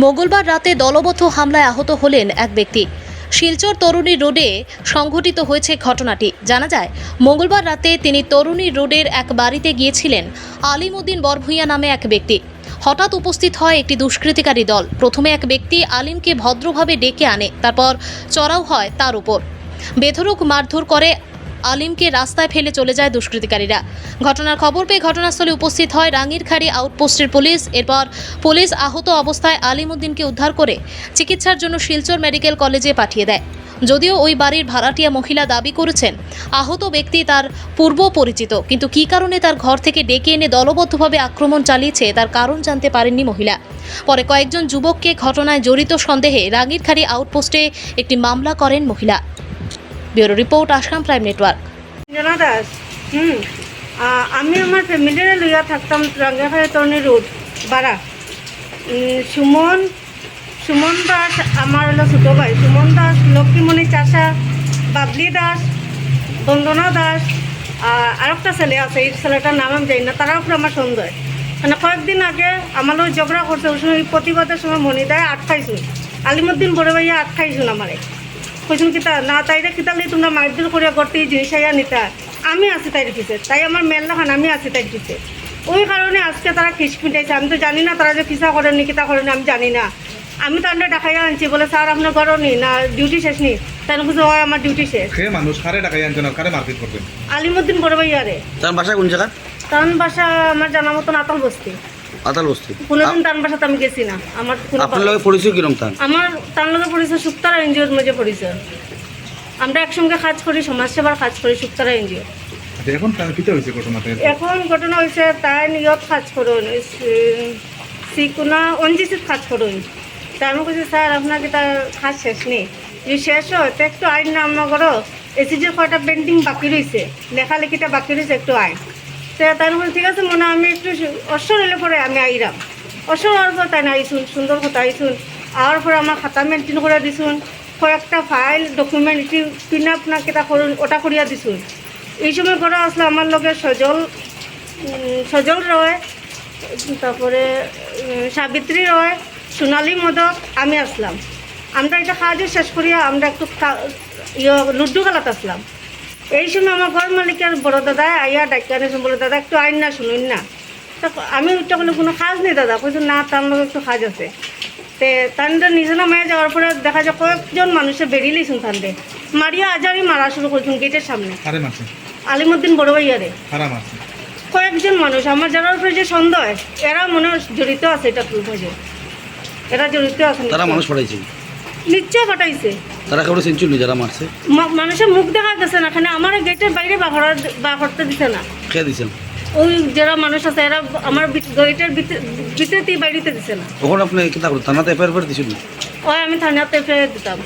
মঙ্গলবার রাতে দলবদ্ধ হামলায় আহত হলেন এক ব্যক্তি। শিলচর তরুণী রোডে সংঘটিত হয়েছে ঘটনাটি। জানা যায়, মঙ্গলবার রাতে তিনি তরুণী রোডের এক বাড়িতে গিয়েছিলেন। আলিমউদ্দিন বরভূঁইয়া নামে এক ব্যক্তি। হঠাৎ উপস্থিত হয় একটি দুষ্কৃতিকারী দল। প্রথমে এক ব্যক্তি আলিমকে ভদ্রভাবে ডেকে আনে, তারপর চড়াও হয় তার উপর। বেধড়ক মারধর করে আলিমকে রাস্তায় ফেলে চলে যায় দুষ্কৃতিকারীরা। ঘটনার খবর পেয়ে ঘটনাস্থলে উপস্থিত হয় রাঙ্গিরখাড়ি আউটপোস্টের পুলিশ। এরপর পুলিশ আহত অবস্থায় আলিমউদ্দিনকে উদ্ধার করে চিকিৎসার জন্য শিলচর মেডিকেল কলেজে পাঠিয়ে দেয়। যদিও ওই বাড়ির ভাড়াটিয়া মহিলা দাবি করেছেন আহত ব্যক্তি তার পূর্ব পরিচিত, কিন্তু কী কারণে তার ঘর থেকে ডেকে এনে দলবদ্ধভাবে আক্রমণ চালিয়েছে তার কারণ জানতে পারেননি মহিলা। পরে কয়েকজন যুবককে ঘটনায় জড়িত সন্দেহে রাঙ্গিরখাড়ি আউটপোস্টে একটি মামলা করেন মহিলা। Bureau report, Assam prime network. জনা দাস। আমি আমার ফ্যামিলিরে লইয়া থাকতাম রাঙ্গাখাড়ি তরুণী রোড বাড়া। সুমন দাস আমার হলো ছোটো ভাই। সুমন দাস, লক্ষ্মীমণি চাষা, বাবলি দাস, বন্দনা দাস, আর একটা ছেলে আছে, এই ছেলেটার নাম আমি জানি না। তারা উপরে আমার সন্দেহ। মানে কয়েকদিন আগে আমার লোক ঝগড়া করছে, ওই সময় প্রতিবাদের সময় মনি দেয় আটকাইছুন। আলিমউদ্দিন বড় ভাইয়া আটকাইছুন আমারে। কইসুন কিতা না তাইরে কিতালি তোমরা মারধর করিয়া করতে জিনিস আইয়া নিতা। আমি আছি তাইর পিছে, তাই আমার মেল্লা খান আমি আছি তাইর পিছে। ওই কারণে আজকে তারা খিস পিটাইছে। আমি তো জানি না তারা যে কিসা করেননি কিতা করেনি আমি জানি না। আমি তো আন্ডা ডাকাইয়া আনছি, বলে স্যার আপনার ঘরও নি না ডিউটি শেষ নি। তাই বুঝে হয় আমার ডিউটি শেষ। মানুষ কারে ডাকাই আনছেন আর কারে মারপিট করবেন? আলিমউদ্দিন বড় ভাইয়া রে। তার বাসা কোন জায়গা? তার বাসা আমার জানা মতন আতাল বস্তি। আতাল বস্তি। কোনোদিন তার বাসাতে আমি গেছি না। আমার আপনার লগে পরিচয় কিরম তার? আমার তার লগে পরিচয় শুক্তারা এনজিওর মধ্যে পরিচয়। আমরা একসঙ্গে কাজ করি, সমাজসেবার কাজ করি শুক্তারা এনজিও। এখন কিতা হয়েছে ঘটনাতে? এখন ঘটনা হয়েছে তাই নিয়ত কাজ করুন, সিকুনা অঞ্জিসিত কাজ করুন। তাই আমি বলছি স্যার আপনার কি তার কাজ শেষ নেই? যদি শেষ হয় তো একটু আইন না আমার ঘরও এসিজির কয়টা পেন্টিং বাকি রয়েছে, লেখালেখিটা বাকি রয়েছে, একটু আইন। তো তাই বলছি ঠিক আছে মনে আমি একটু অসর হলে পরে আমি আইরাম। অসর হওয়ার পর তাই না আইসুন, সুন্দর কথা আইসুন। আওয়ার পরে আমার খাতা মেনটেন করে দিছুন, কয়েকটা ফাইল ডকুমেন্ট এটি পিন আপ না কেটা করুন ওটা করিয়া দিছুন। এই সময় করে আসলে আমার লগে সজল রয়, তারপরে সাবিত্রী রয়, সোনালী মদক, আমি আসলাম। আমরা এটা কাজও শেষ করিয়া আমরা একটু লুড্ডু খেলাতে আসলাম। এই সময় আমার ঘর মালিকের বড় দাদা আইয়া ডাক্তার এসে বলে দাদা একটু আইন না শুনুন না। তা আমি ওইটা বলে কোনো কাজ নেই দাদা, বলছি না তার লগে একটু কাজ আছে। তে তান্ডে নিজে নামায় যাওয়ার পরে দেখা যায় কয়েকজন মানুষে বেরিয়ে লিখুন তান্ডে মারিয়া আজারি মারা শুরু করছেন গেটের সামনে। আলিমউদ্দিন বড় ভাইয়ারে কয়েকজন মানুষ আমার যারা উপরে যে সন্দেহ এরা মনে জড়িত আছে, এটা তুই বুঝে এরা জড়িত আছে। তারা মানুষ পাঠাইছে? নিশ্চয় পাঠাইছে। তারা কেবল সেঞ্চুরি যারা মারছে মানুষের মুখ দেখা গেছে না, এখানে আমার গেটের বাইরে বা করতে দিছে না। খেয়ে দিচ্ছেন ওই যারা মানুষ আছে এরা আমার গেটের ভিতরে বাইরেতে দিছে না। তখন আপনি কিতা করতেন? থানাতে এফআইআর করে দিয়েছিলেন? ওই আমি থানাতে ফেরত দিতাম।